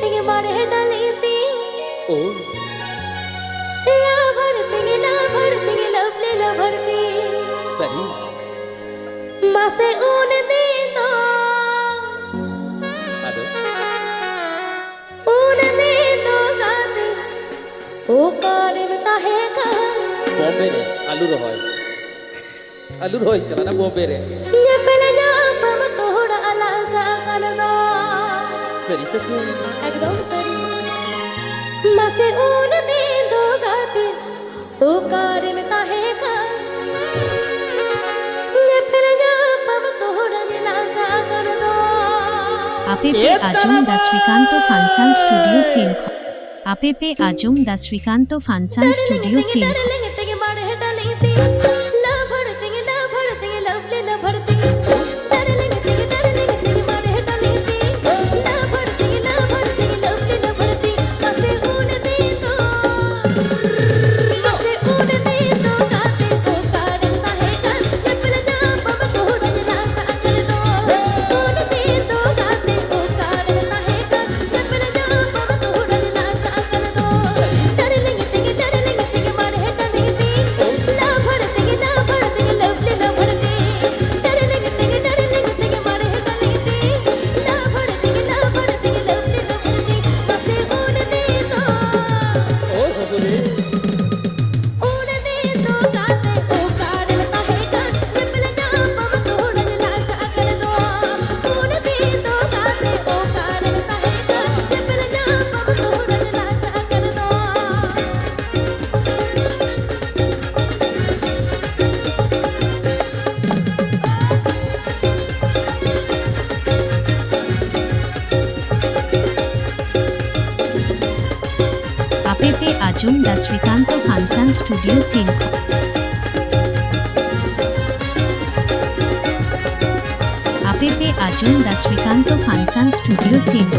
तिंगे मारे डाली ती ओ ला भरती लवली ला भरती सही मासे ऊन दी तो अदो ऊन दी तो गाते ओ कारे बता है का बॉम्बे रे आलू रोय चला ना बॉम्बे रे ये पहले जा पम तोड़ा अला जा कर दो सरी से एकदम सरी मासे ऊन दी तो गाते ओ कारे बता है का ये पहले जा पम तोड़ा अला जा कर दो APP Ajum da Srikanto Fansan Studio Sinch APP Ajum da Srikanto Fansan Studio Sinch APP Ajum da Srikanto Fansan Studio Sinch APP Ajum da Srikanto Fansan Studio Sinch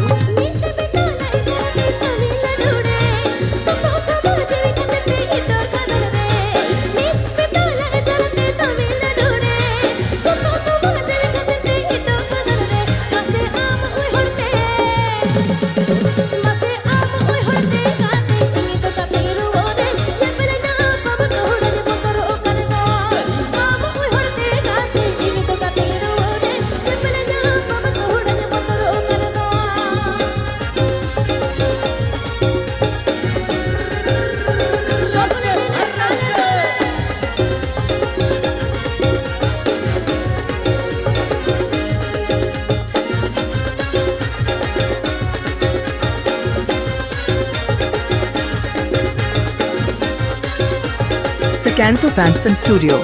Srikanto Fansan Studio.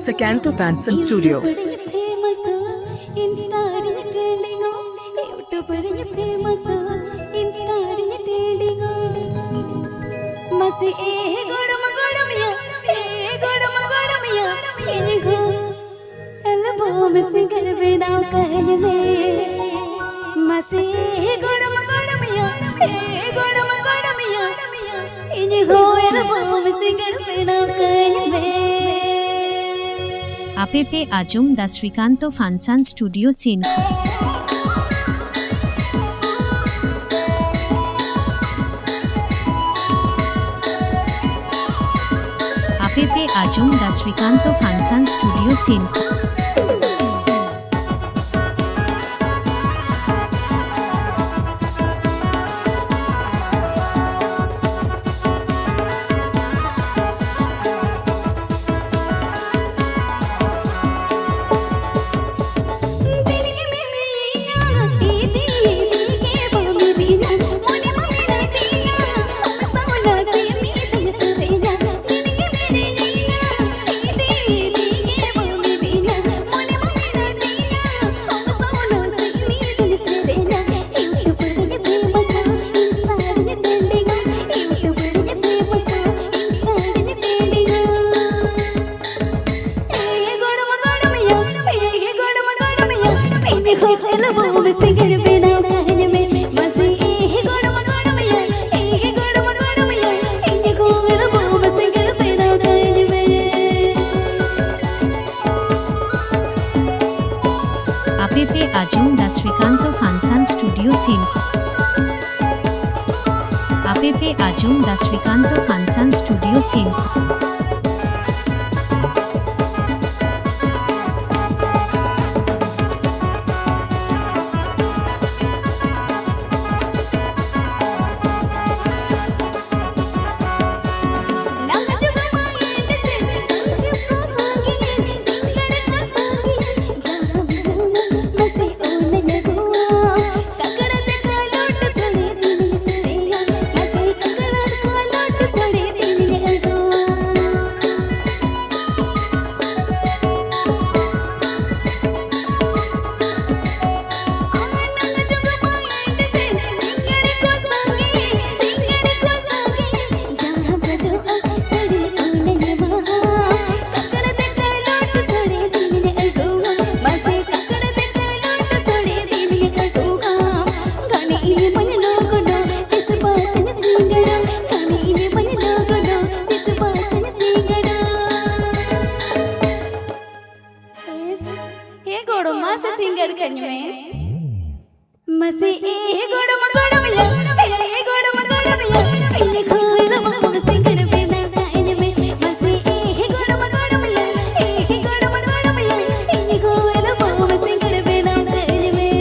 Sakanto Fanson Studio. Famous Insta trending YouTube famous Insta trending मसे ए गडम गडमिया इनी हो album singer बिना कहन में मसे ए गडम गडमिया इनी हो album singer बिना कहन में APP Ajum Da Srikanto Fansan Studio Sinkho. APP Ajum Da Srikanto Fansan Studio Sinkho. APP Ajum Da Srikanto Fansan Studio Sinkho. APP Ajum Da Srikanto Fansan Studio Sinkho. मसे ए गडम गडमिया इनी हो एल्बम सिंगर बिना कहन में मसे ए गडम गडमिया इनी हो एल्बम सिंगर बिना कहन में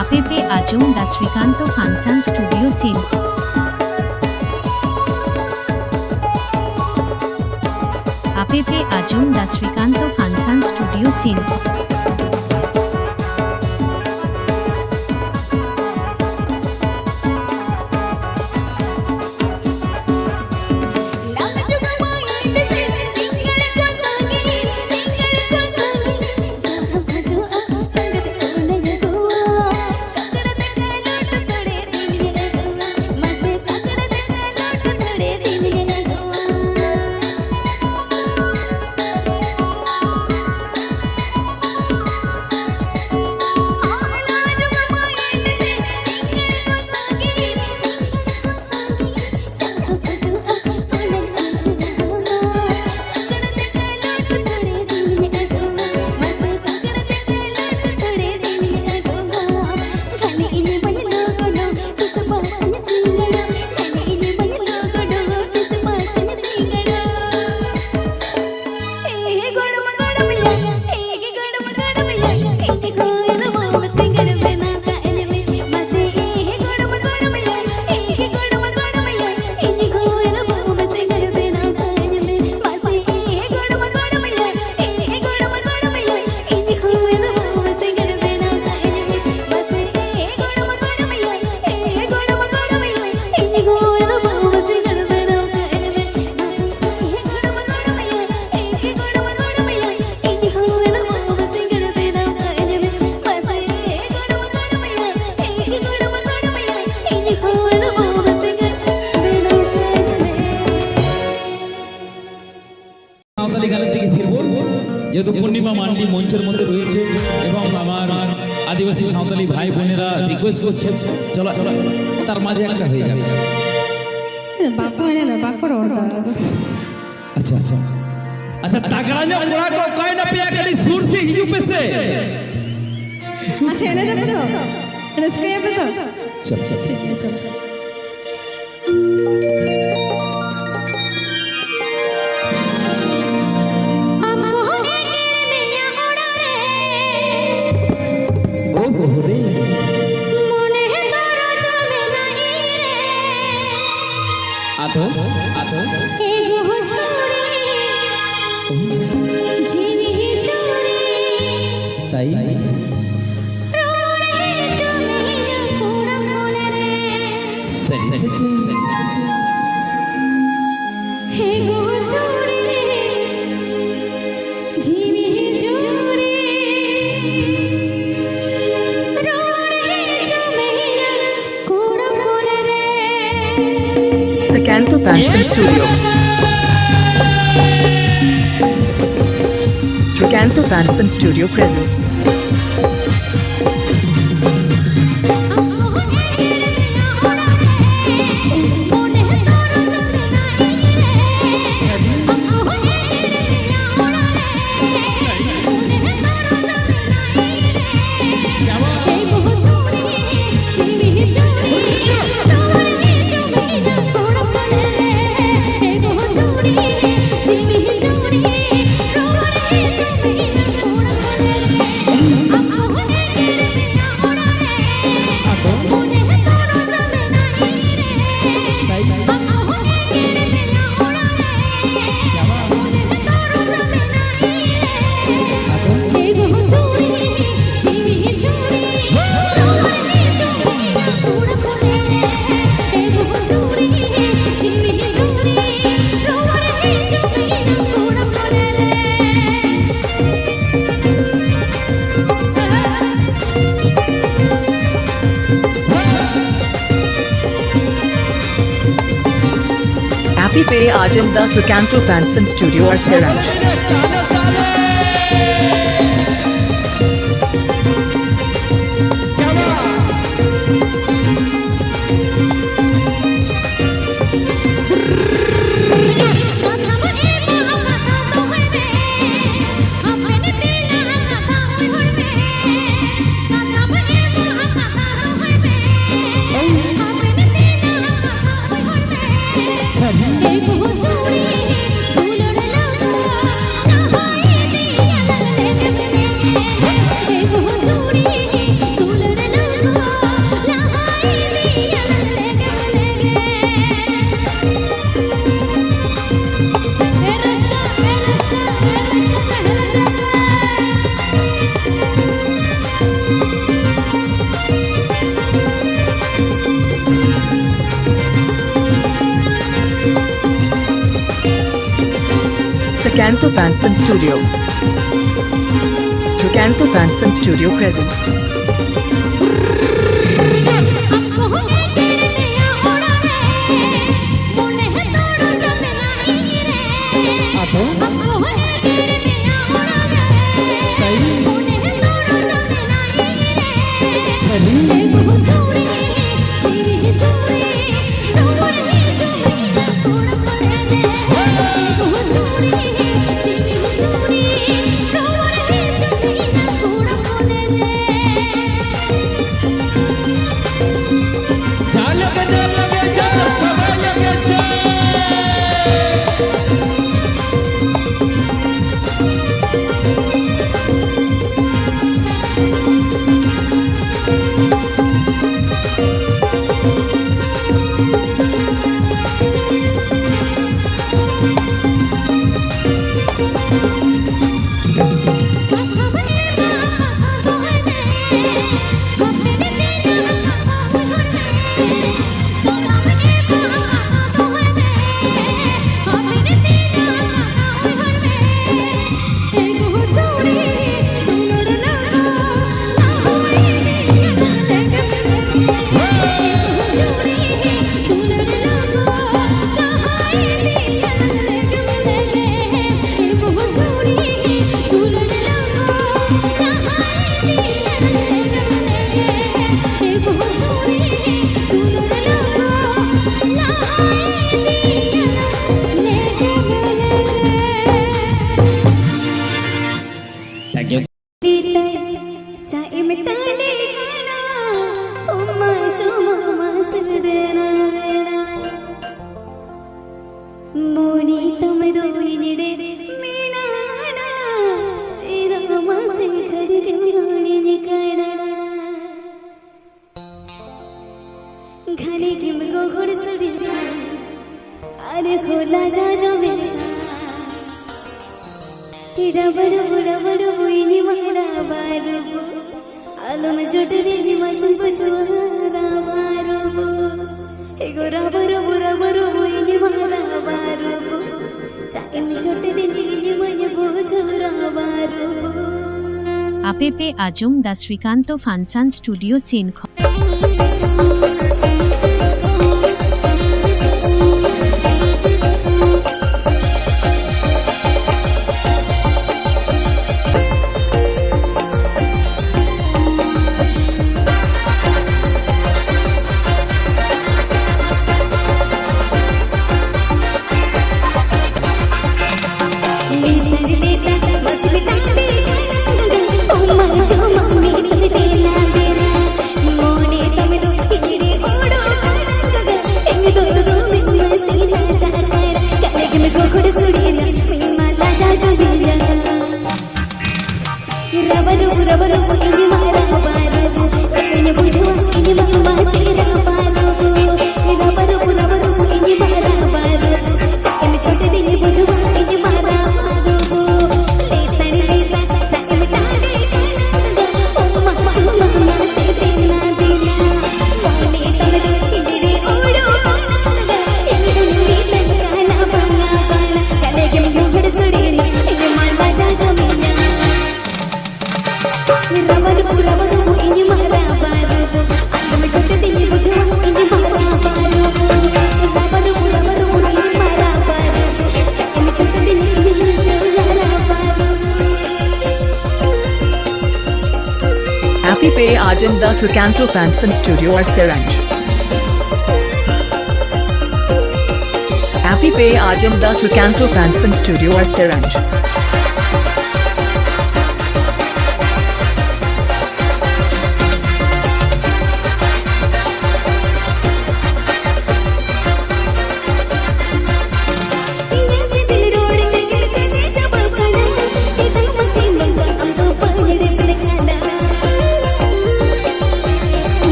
APP Ajum Da Srikanto Fansan Studio Sinkho. APP Ajum Da Srikanto Fansan Studio Sinkho. যেহেতু পূর্ণিমা মান্ডি মঞ্চের মধ্যে রয়েছে এবং আমার আদিবাসী সাঁওতালি ভাই বোনেরা রিকোয়েস্ট করছে চলো চলো তার মাঝে একটা হয়ে যাবে। अच्छा अच्छा अच्छा तगड़ा ने पूरा को कोई ना पिया कड़ी सुर से हिजू पे से अच्छा एने जाबे तो रिस्क जाबे तो चल चल ठीक है चल चल ओ हो रे आतो आतो ताई सही सही Sakanto Fanson Studio. Sakanto Fanson Studio present. Happy Pay Ajam the Sakanto Fanson Studio or Siraj. Sakanto Fanson Studio. Sakanto Fanson Studio present. भोला जा जो मेरा तेरा बड़ो बुरा बड़ो बुईनी मारा बारू आलो में जोट देनी मसन बचवारा मारू एगो राबरो बुरा बरो बुईनी मारा बारू चाके में जोट देनी मन बोझरा बारू APP Ajum Da Srikanto Fansan Studio Scene APP Ajum Da Srikanto Fansan Studio or Siranj. APP Ajum Da Srikanto Fansan Studio or Siranj.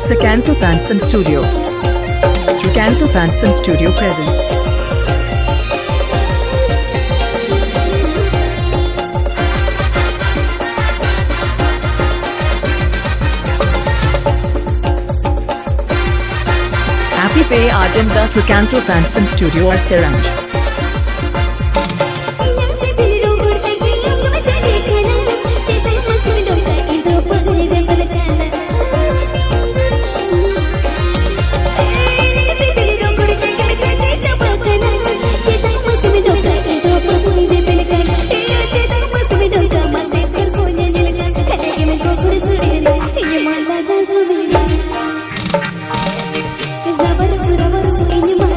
Srikanto Fansan Studio. Srikanto Fansan Studio present. APP Ajum Da Srikanto Fansan Studio or Siranj. Rubber, rubber, in your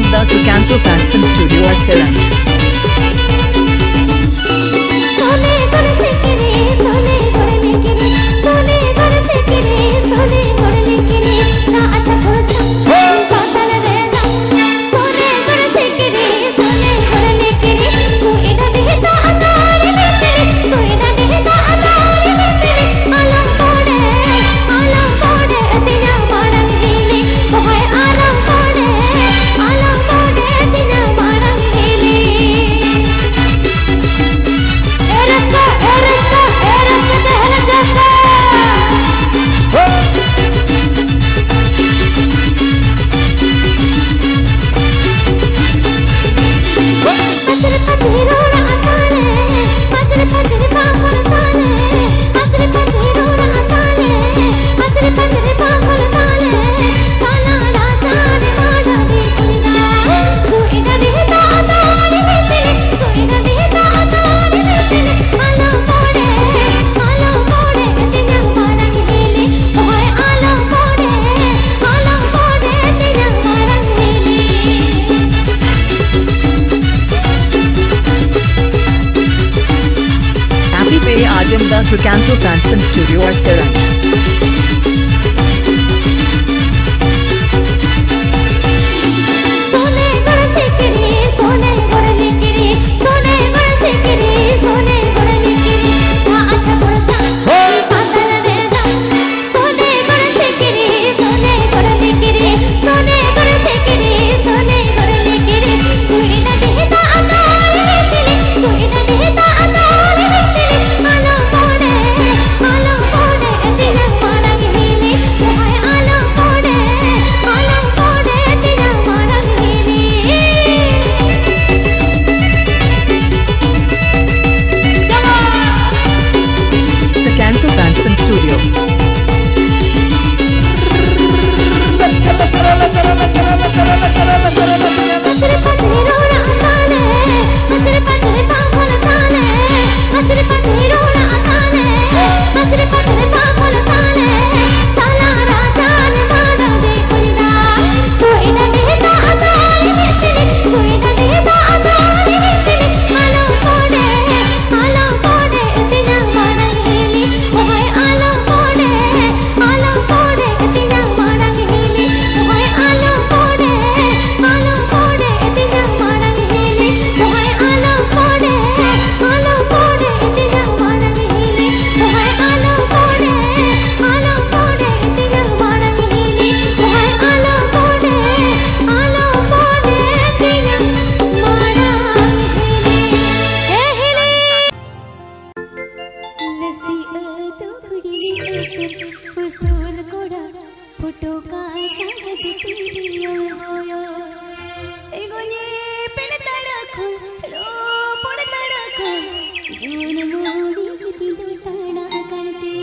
Ajam Das Lucanto Fans and Studio at Seranch. सोने गुड़ से किरे सोने गुड़ लेकिन सोने गुड़ से किरे सोने गुड़ लेकिन ना अच्छा खोजा पागल रे जा सोने गुड़ से किरे सोने गुड़ लेकिन तू इधर देता अतारे में तेरे तू इधर देता अतारे में तेरे आलम कोड़े तेरा मारंग हीले ओए आलम कोड़े तेरा मारंग Healy Erasta dehla jasta Pachre pachre rona atale Pachre pachre paapal tale Pachre pachre rona atale Pachre pachre paapal tale Tala raja ne maada de kulda Tu ina dehta atale me tele Tu ina dehta atale me tele Alam kode tena marang hili Oy alam kode tena marang hili Happy Pay Ajam Das Lucanto Fans and Studio at Seranch. सोने गुड़ से किरे सोने गुड़ लेकिरे सोने गुड़ से किरे सोने गुड़ लेकिरे जा अच्छा गुड़ जा पागल रे जा सोने गुड़ से किरे सोने गुड़ लेकिरे सोने गुड़ से किरे सोने गुड़ लेकिरे तू इधर देता अतारे में तेरे तू इधर देता अतारे में तेरे आलम कोड़े तेरा मारंग हीले ओए आलम कोड़े तेरा मारंग हीले Lucanto Fans and Studio. पचरे पचरे रोना अताले पचरे पचरे पापल ताले पचरे पचरे रोना अताले पचरे पचरे पापल ताले ताला राजा ने माड़ा दे कुलदा तू इधर देता अताले में तेरे तू इधर देता अताले में तेरे आलम कोड़े तेरा मारंग हीली ओए आलम कोड़े तेरा मारंग हीली ओए आलम कोड़े तेरा मारंग हीली ओए आलम कोड़े तेरा मारंग हीली ओए आलम कोड़े तेरा मारंग हीली ओए आलम कोड़े तेरा मारंग हीली रसिया दुखड़ी उसूल कोड़ा फोटो का संगत पीड़ियो होयो एगो ये पेल तड़को लो पड़ तड़को जीवन मोड़ी किती दोटाना करते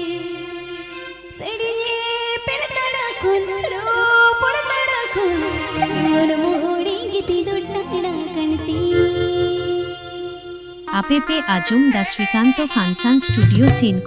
सेड़ी ये पेल तड़को लो पड़ तड़को जीवन मोड़ी किती दोटाना करते APP Ajam Das Srikanto Fans and Studio Scene.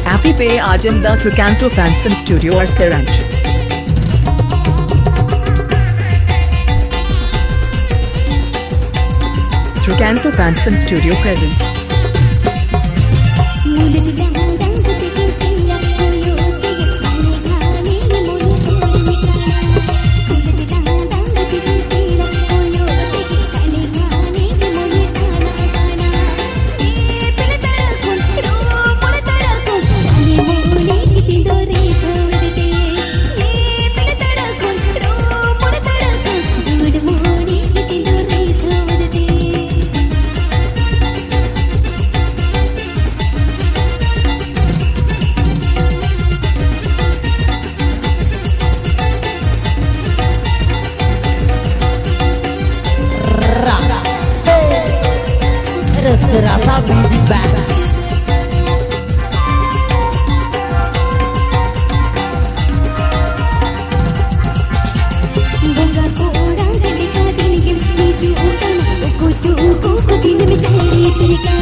Happy Pay Ajam Das Lucanto Fans and Studio at Seranch. Lucanto Fans and Studio present. Rasa Music Band. Ganga को रंग दिखा देंगे नीचे उतना को दिन में चढ़ी तिरका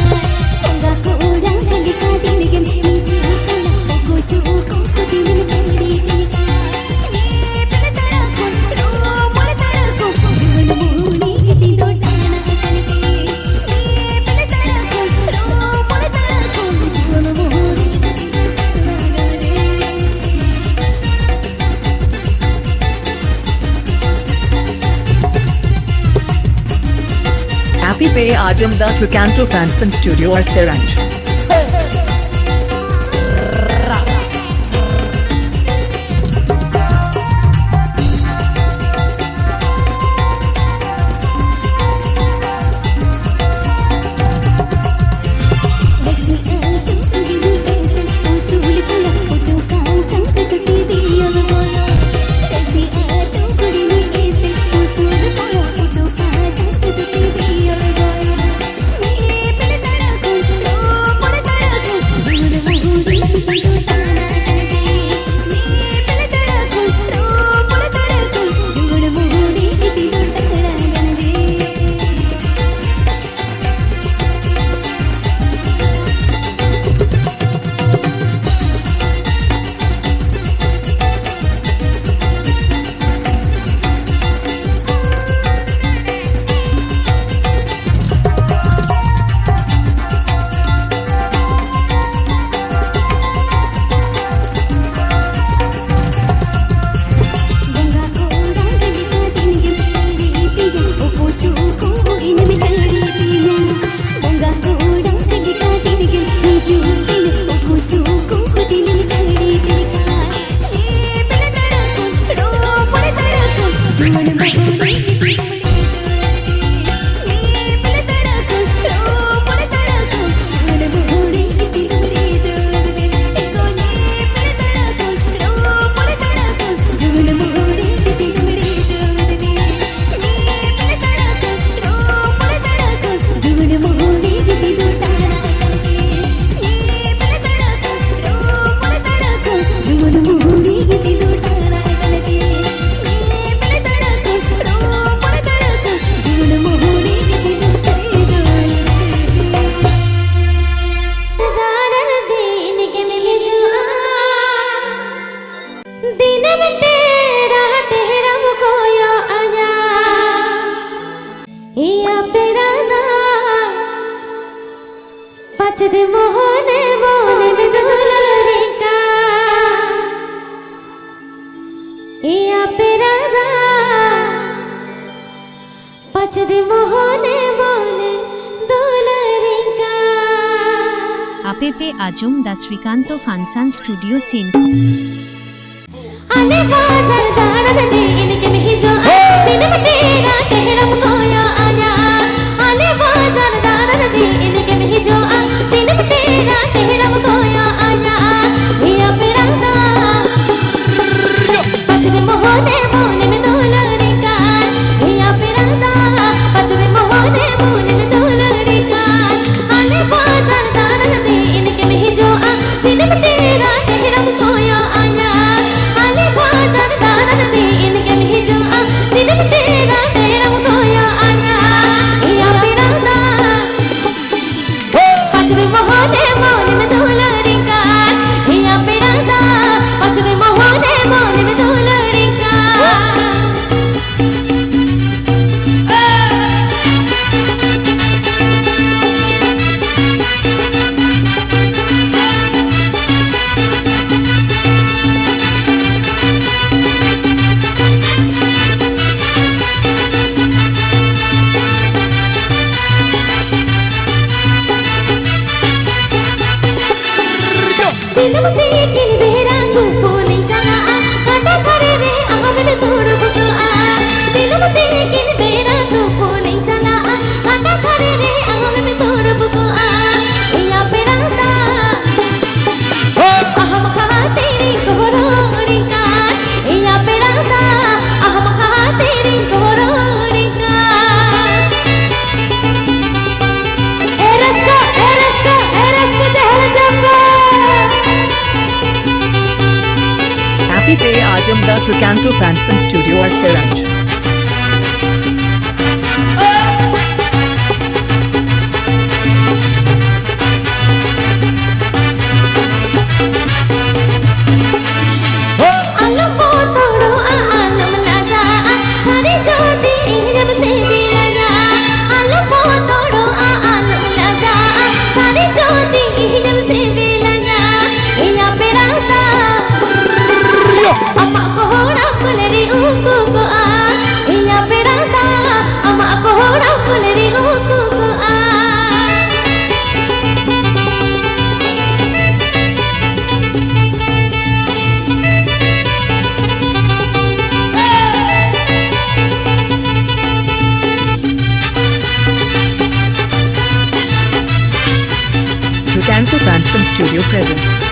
गंगा को रंग दिखा देंगे नीचे उतना को दिन में चढ़ी तिरका ये पल तड़ा को रो मोड़ तड़ा को जीवन मोहनी के दिन डाना करके ये पल तड़ा को रो मोड़ तड़ा को जीवन मोहनी के दिन Dana Happy Pay Ajam Das Lucanto Fanson Studio or Seranj. APP Ajum Da Srikanto Fansan Studio Scene. आले बाजार दारद दे इनके नहीं जो दिन में तेरा कहरम कोया आया आले बाजार दारद दे इनके नहीं जो दिन में तेरा कहरम कोया आया भैया पेरादा पछले मोहने मोने में दुलड़ी का भैया पेरादा पछले मोहने मोने में दुलड़ी का आले बाजार दारद दे इनके नहीं जो दिन में तेरा कहरम कोया आया तेरा तेरा कोया आया या पिरादा पछले मोहने मोने में दुलड़ी का या पिरादा पछले मोहने मोने में दुलड़ी का रस्ता Happy Pay Ajam Das Ricanto Fanson Studio or Siranj. Ricanto Fanson Studio present.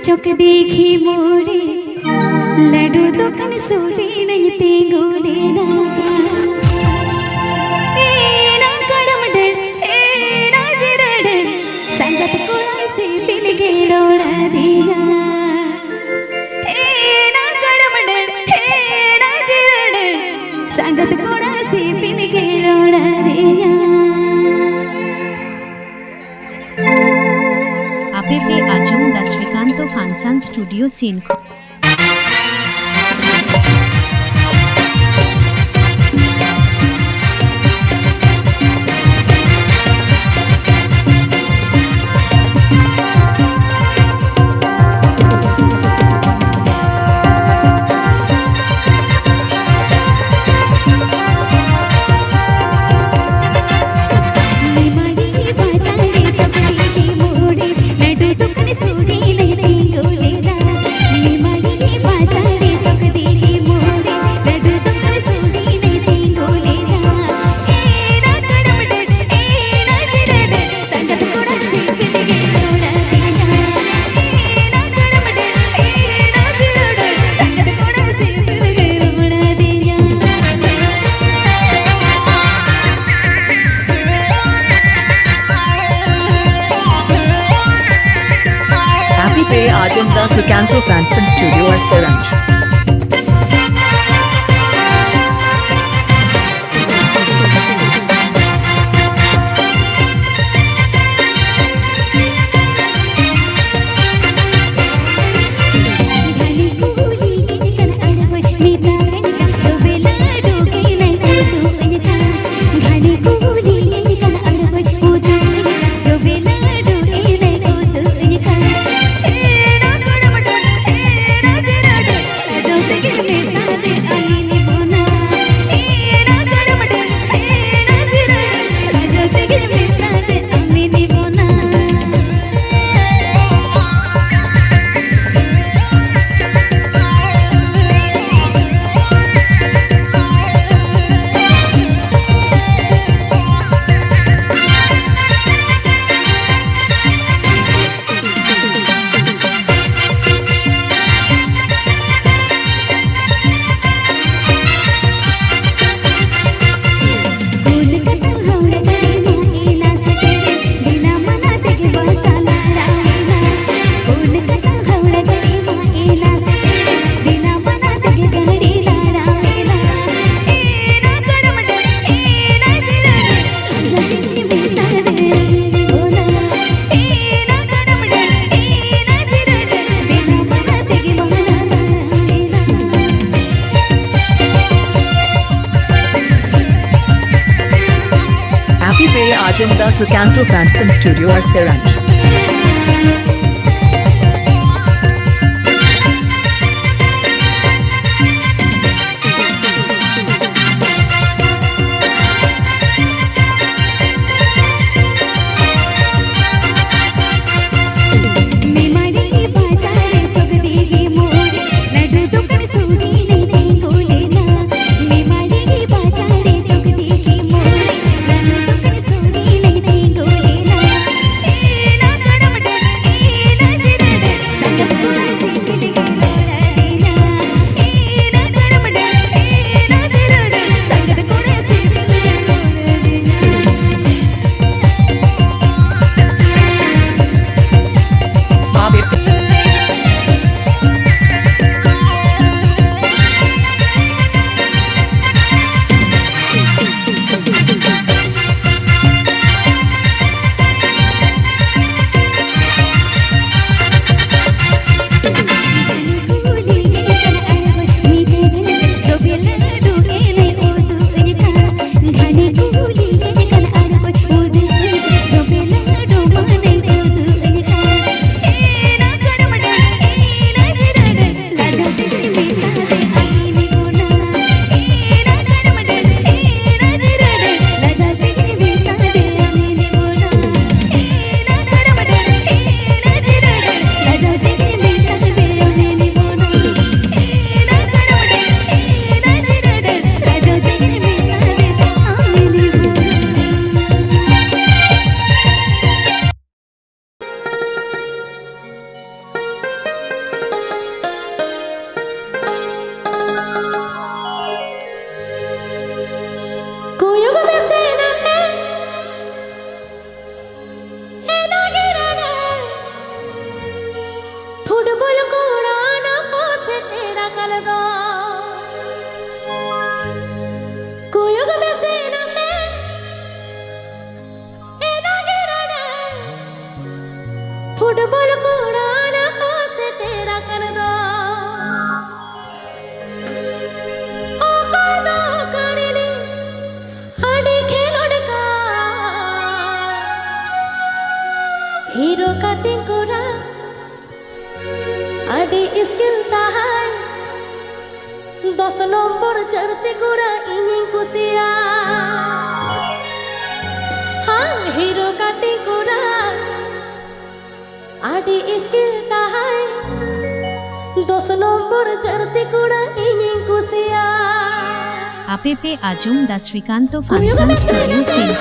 चौक देखी मोरे लड्डू दुकान सोरे नहीं ते गोले ना कडमडल ना जिरडल संगत कोड़ा से पिल गेड़ोड़ा दिया ना कडमडल ना जिरडल संगत कोड़ा से पिल गेड़ोड़ा दिया APP Ajam Das Ricanto Fanson Studio Scene. Ajam Das Ricanto Fanson Studio or Siranj. बाचाला रावेना Kolkata Howrah गडी माएला दिना मनात गडी लाडावेला एना कडमड एना जिरड लजाची बेता दे बोला एना कडमड एना जिरड दिना मनात गडी लाडावेला Happy Bay Ajam Das Canto Fanson Studio or Seranch. मेमाडी बाजारे चौगडीगी मोड लड्डू दुकान सोडी नहीं गोलेना मेमाडी बाजारे चौगडीगी मोड लड्डू दुकान सोडी नहीं गोलेना एना कडमड एना जिरड संगत कोणा सिंगिली गेला देना एना कडमड एना जिरड संगत कोणा सिंगिली गेला फुटबॉल को उड़ाना से तेरा कलगा कोयोग में सेना में एना गिरना फुटबॉल को उड़ाना से तेरा कलगा ओ कादा करेले अड़ी खेलोड़का हीरो कटिंग कोरा आदि स्किल ताहाय 10 নম্বর জার্সি গোরা ইনি কুসিয়া हाँ হিরো কাটি গোরা আদি স্কিল তাহায় 10 নম্বর জার্সি গোরা ইনি কুসিয়া APP Ajum Das Srikanto Fansan Studio Singh.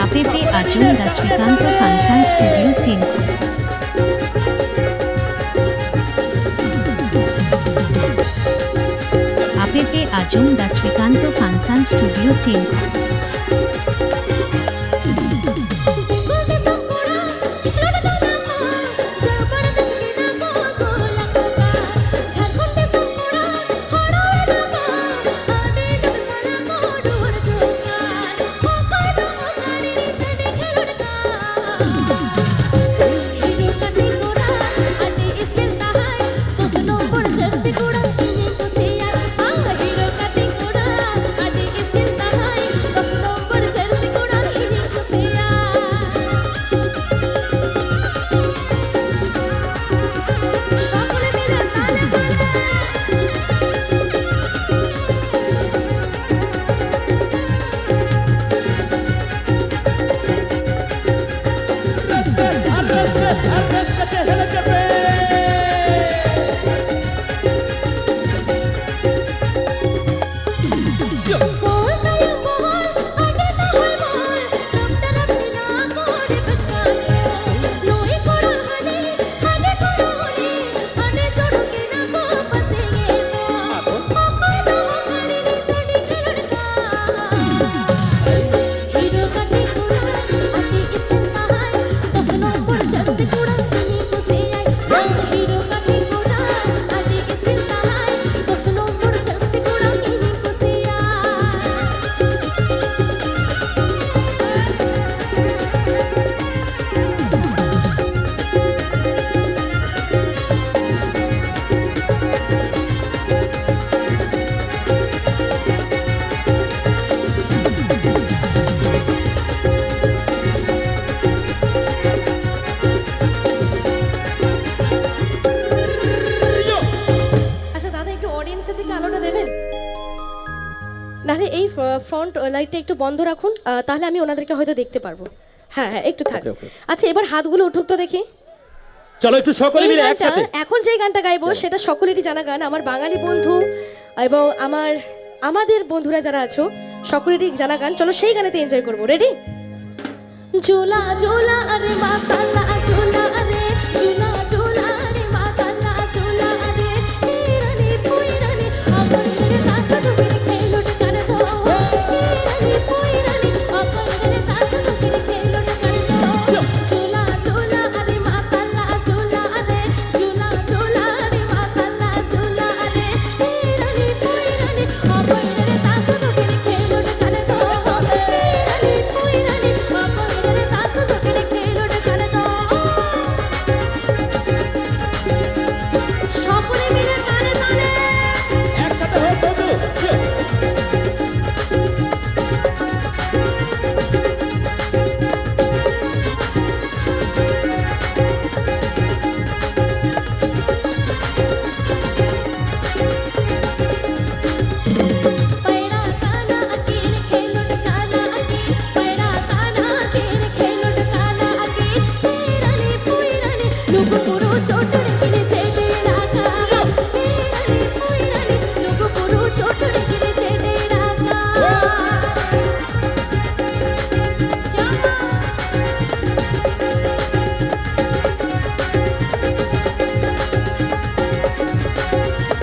APP Ajum Das Srikanto Fansan Studio Singh. APP Ajum Das Srikanto Fansan Studio Singh. Jharkhand আলোটা দেবেন? নাহলে এই ফ্রন্ট লাইটটা একটু বন্ধ রাখুন, তাহলে আমি ওনাদেরকে হয়তো দেখতে পারবো। হ্যাঁ হ্যাঁ, একটু থাক। আচ্ছা, এবার হাতগুলো উঠুক তো দেখি। চলো একটু সকলে এই মিলে গানটা, একসাথে। এখন যেই গানটা গাইবো সেটা সকলেরই জানা গান, আমার বাঙালি বন্ধু এবং আমাদের বন্ধুরা যারা আছো সকলেরই জানা গান। চলো সেই গানেতে এনজয় করবো। রেডি? জোলা জোলা আরে মাতাল্লা জোলা আরে জোলা জোলা আরে মাতাল্লা জোলা আরে রানী পুই রানী আপনের তাসা দুবির খেলোট করে দো রানী পুই রানী আপনের তাসা দুবির খেলোট করে দো জোলা জোলা আরে মাতাল্লা জোলা আরে জোলা জোলা আরে মাতাল্লা জোলা আরে রানী পুই রানী আপনের তাসা দুবির খেলোট করে দো রানী পুই রানী আপনের তাসা দুবির খেলোট করে দো। সকলে মিলে তালে তালে একসাথে হোক বন্ধু। पैरा काना अकीर खेलोट काना अकी पैरा काना अकीर खेलोट काना अकी रानी पुई रानी लुगु पुरु चोटुर किने जेदे राका रानी पुई रानी लुगु पुरु चोटुर किने जेदे राका।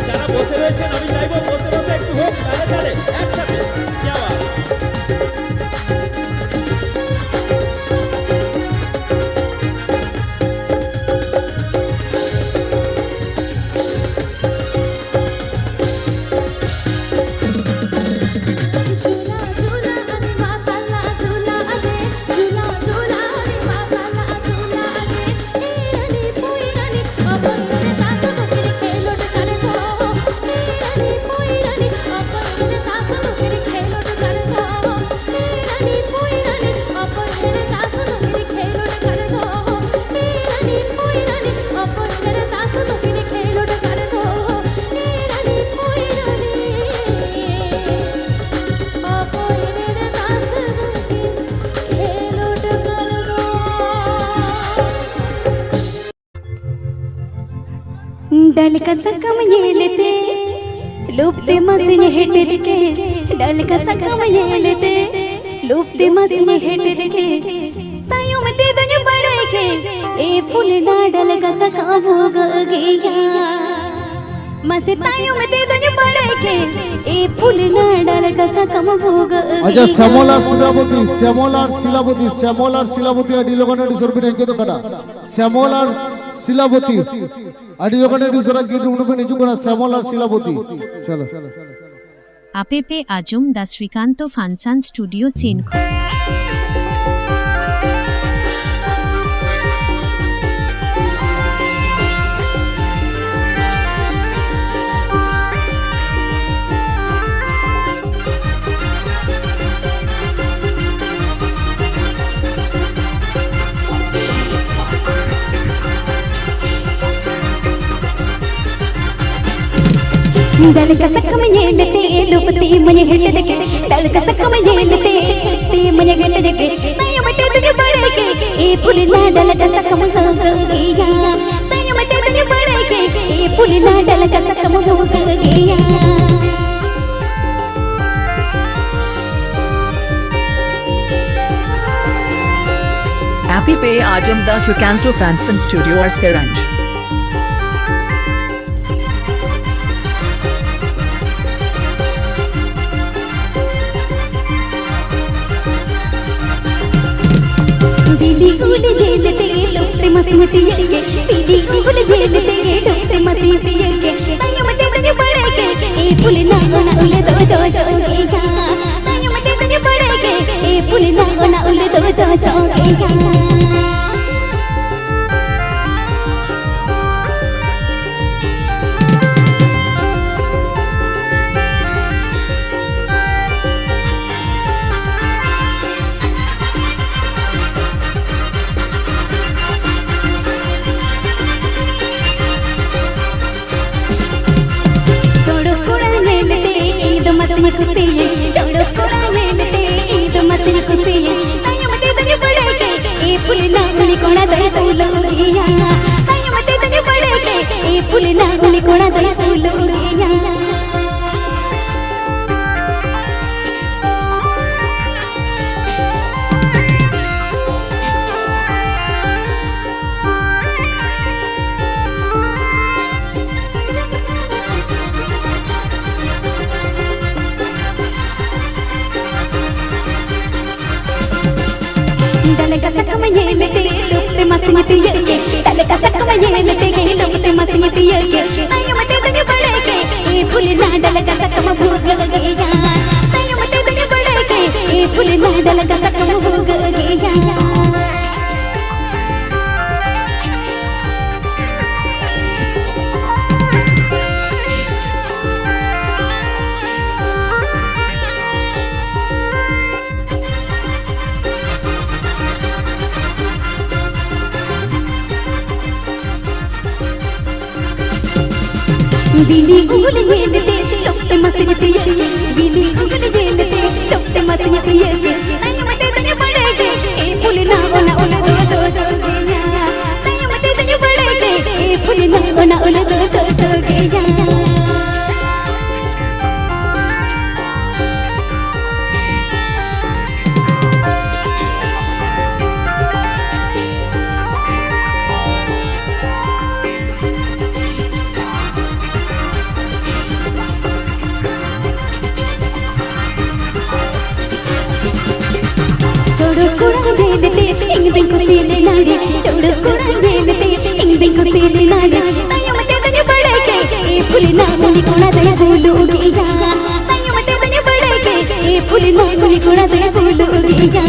যারা বসে রয়েছেন আমি চাইবো বসে বসে একটু হোক তালে তালে একসাথে। কি আওয়াজ? झूला झूला अरे माताला झूला अरे झूला झूला अरे माताला झूला अरे रानी पुई रानी अपने तासा दुबिर खेलोट कर दो रानी पुई रानी अपने तासा दुबिर खेलोट कर दो रानी पुई रानी अपने तासा दुबिर खेलोट कर दो रानी पुई रानी अपने तासा दुबिर खेलोट कर दो रानी पुई रानी डल का सकम ये लेते लुप्ते मसीन हेटे के डल का सकम ये लेते लुप्ते मसीन हेटे के तायों में दे दो बड़े के ए फूल ना डल का सकम भोग गया मसे तायों में दे दो बड़े के ए फूल ना डल का सकम भोग আচ্ছা শ্যামলার শিলাবতী শ্যামলার শিলাবতী আডি লোকানে ডিসরবি নাই কেতো কাটা শ্যামলার শিলাবতী আডি লোকানে ডিসরা গিয়ে উনবে নিজু করা শ্যামলার শিলাবতী চলো APP Ajum Da Srikanto Fansan Studio Sinko. डल का सकम ये लेते लुप्ती मुझे हेट देके डल का सकम ये लेते ती मुझे हेट देके तायों में दे दो बड़े के ए फूल ना डल का सकम भोग गया तायों में दे दो बड़े के ए फूल ना डल का सकम भोग गया। APP Ajum Da Srikanto Fansan Studio or Seranj. दीदी उड़ झेलते लुप्ते मसीमती ये दीदी उड़ झेलते लुप्ते मसीमती ये तायों में दे दो बड़े के ए फूल ना उले दो जो जो गया तायों में दे दो बड़े के ए फूल ना उले दो जो जो गया। छोड़ो मसीन खुशी चौड़ो कोड़ा मेलते ईद मसीन खुशी ताई मते तने पड़े के ए फूल ना उनी कोड़ा दे फूलोगिया ताई मते तने पड़े के ए फूल ना उनी कोड़ा दे फूलोगिया Daleka saka manyelete lupte masingiti ye daleka saka manyelete lupte masingiti ye ayo mate tane badeke e phul na daleka saka mabhug geya ayo mate tane badeke e phul na daleka saka mabhug geya बिली उगल गेलते लुप्त मसीनती ये बिली उगल गेलते लुप्त मसीनती ये ताई मते तने पड़ेगे ए फूल ना ओना ओला दो दो दो गया ताई मते तने पड़ेगे ए फूल ना ओना ओला दो दो दो गया चौड़ो कोड़ा जेलते इंग दिन को सीले नाड़े चौड़ो कोड़ा जेलते इंग दिन को सीले नाड़े ताई मते तने पड़ेगे ए फूल ना उनी कोड़ा दे फूलोगिया ताई मते तने पड़ेगे ए फूल ना उनी कोड़ा दे फूलोगिया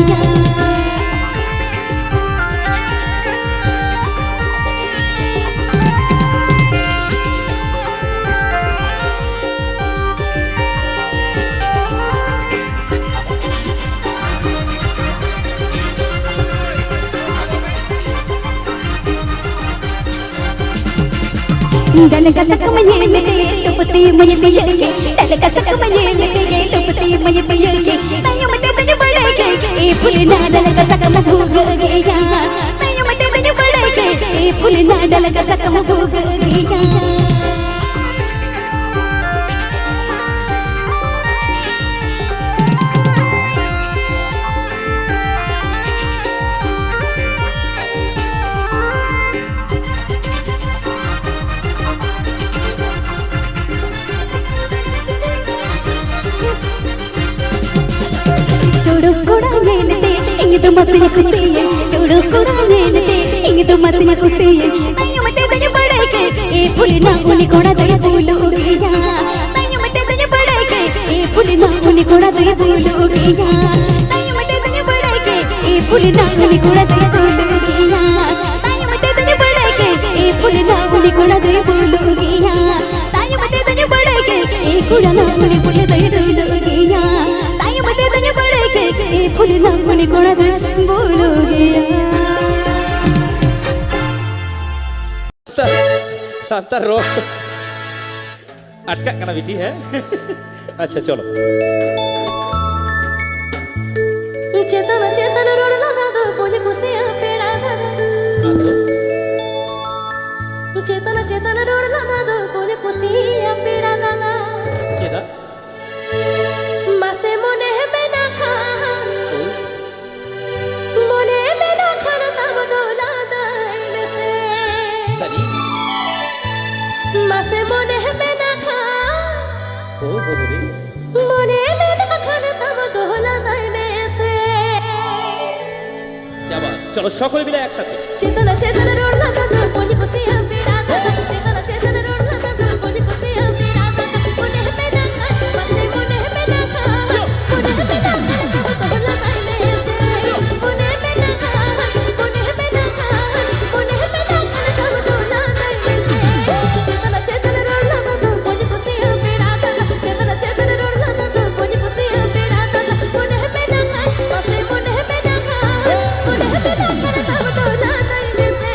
daleka saka manyelete lupte mayete ye daleka saka manyelete lupte mayete ye tayo mate tane badeke e phul na daleka saka mabhug geya tayo mate tane badeke e phul na daleka saka mabhug geya चौड़ो कोड़ा जेलते इंग तो machine खुशी चौड़ो कोड़ा जेलते इंग तो machine खुशी ताई मते तने पड़ेगे ए फूल ना उनी कोड़ा दे फूलोगिया ताई मते तने पड़ेगे ए फूल ना उनी कोड़ा दे फूलोगिया ताई मते तने पड़ेगे ए फूल ना उनी कोड़ा दे फूलोगिया ताई मते तने पड़ेगे ए फूल ना उनी कोड़ा दे फूलोगिया ताई मते तने पड़ेगे ए फूल ना उनी कोड़ा दे फूलोगिया ताई मते तने पड़ेगे ए फूल ना उनी कोड़ा दे फूलोगिया शांता रो अटका करना बेटी है अच्छा चलो चेतना चेतना रोडला दादा बोले खुशियां पेड़ा दादा चेतना चेतना रोडला दादा बोले खुशियां पेड़ा दादा चेता मासे मोने में ना खा मोने में ना खाना तब दोला दाई में से सनी मासे मोने में ना खा ओ बोले मोने में ना खाना तब दोला दाई में से क्या बात चलो সকলে মিলে একসাথে चेतना चेतना रोडला दादा बोले खुशियां पेड़ा दादा चेतना चेतना रोडला दादा बोले खुशियां पेड़ा दादा मोने में ना खा मासे मोने में ना खा मोने में ना खा तब दोला दाई में से मोने में ना खा मोने में ना खा मोने में ना खा तब दोला दाई में से चेतना चेतना रोडला दादा बोले खुशियां पेड़ा दादा चेतना चेतना रोडला दादा बोले खुशियां पेड़ा दादा मोने में ना खा मासे मोने में ना खा मोने में ना खा तब दोला दाई में से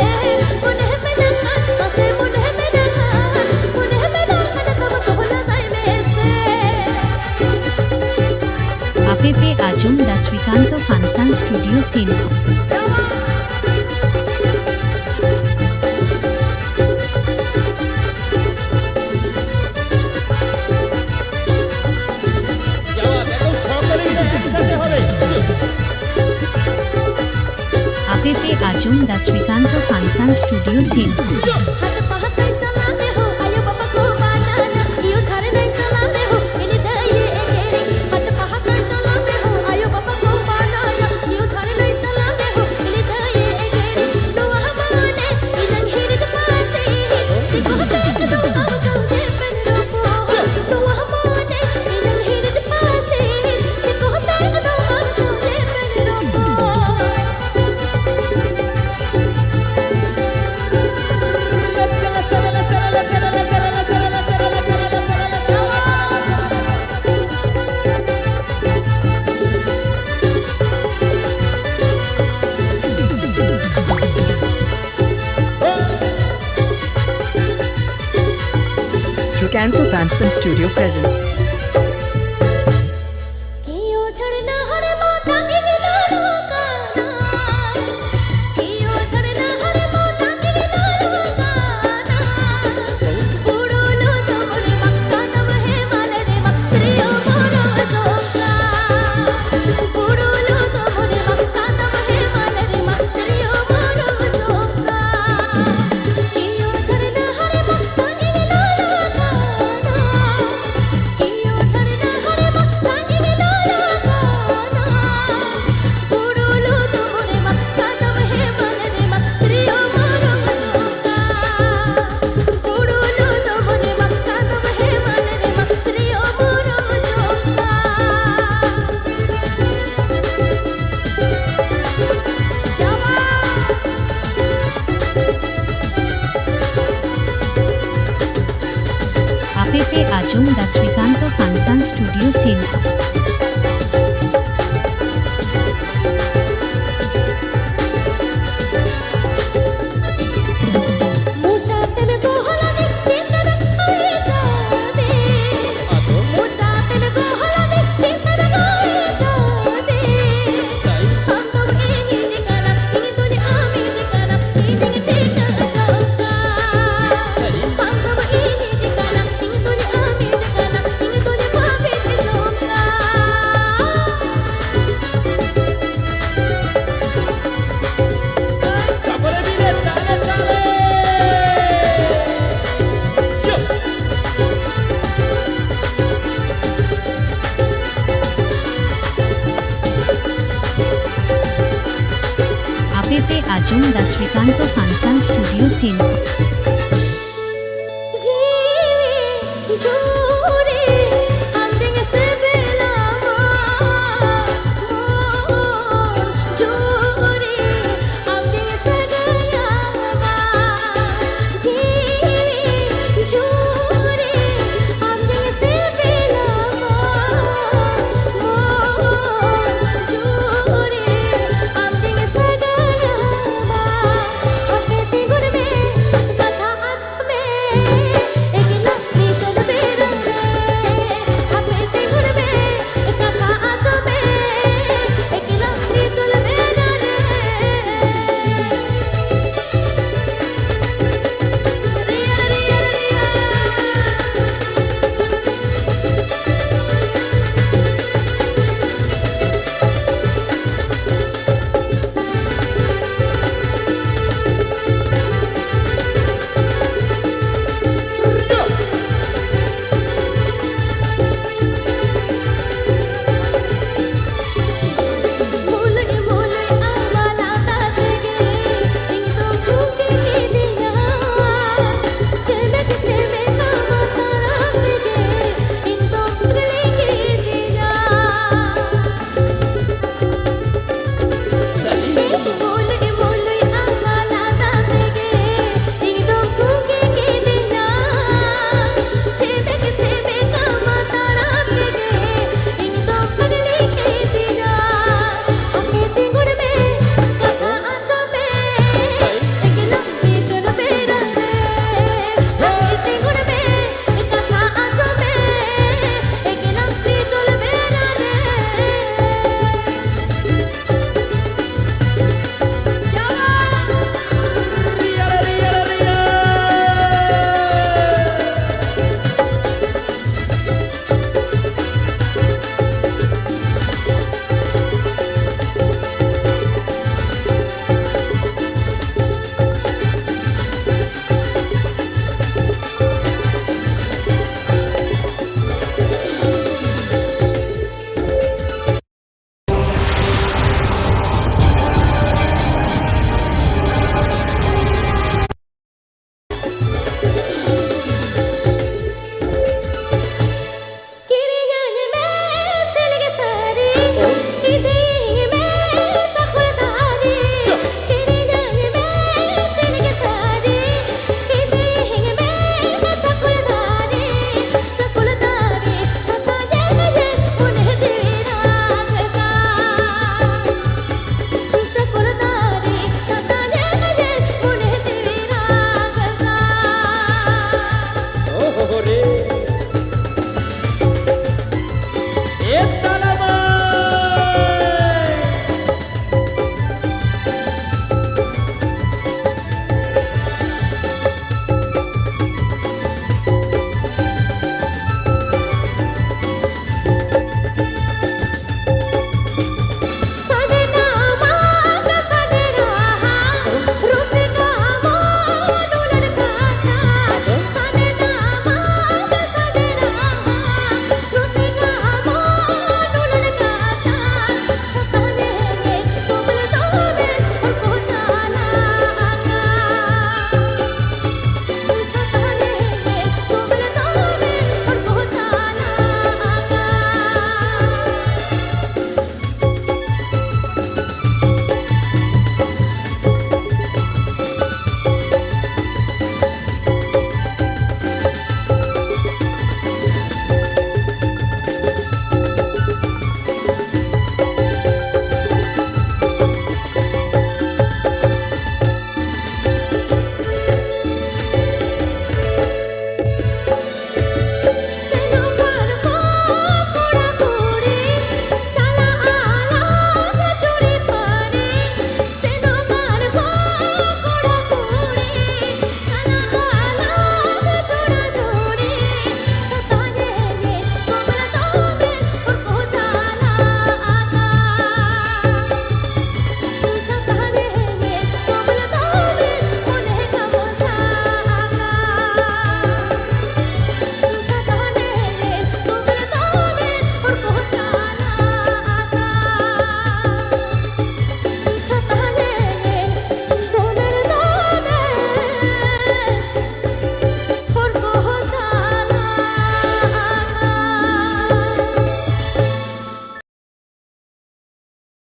আজম দা শ্রীকান্ত ফাংশন স্টুডিও সিনহা हाथ पहाते चलाते हो आयो बाबा को बनाना यो झारे नहीं चलाते हो मिली दई एकेरी हाथ पहाते चलाते हो आयो बाबा को बनाना यो झारे नहीं चलाते हो मिली दई एकेरी नो हमाने इलन हिरज पासे सिको टेक दो हम समझे पेरो को नो हमाने इलन हिरज पासे सिको टेक दो हम समझे पेरो को Srikanto Fansan Studio presents कियो झरना हरे माता की गिलालो काना कियो झरना हरे माता की गिलालो काना उड़ोलो तोरे मक्का नव है मालडे मक्रियो मोरो जोका उड़ोलो तोरे मक्का नव है मालडे मक्रियो मोरो जोका कियो झरना हरे माता की गिलालो काना कियो झरना हरे माता की गिलालो काना उड़ोलो तोरे मक्का नव है मालडे मक्रियो मोरो जोका उड़ोलो तोरे मक्का नव है मालडे मक्रियो मोरो जोका APP আজম দা শ্রীকান্ত ফাংশন স্টুডিও সিনহা मुचाते में गोहला दे चिंतर आए जाते मुचाते में गोहला दे चिंतर आए जाते हम तो एनी दिखाना इन तुझे आमी दिखाना इन तेरा जोका हम तो एनी दिखाना इन तुझे आमी दिखाना इन तुझे भाभी जोका সকলে মিলে তালে তালে চুপ APP আজম দা শ্রীকান্ত ফাংশন স্টুডিও সিনহা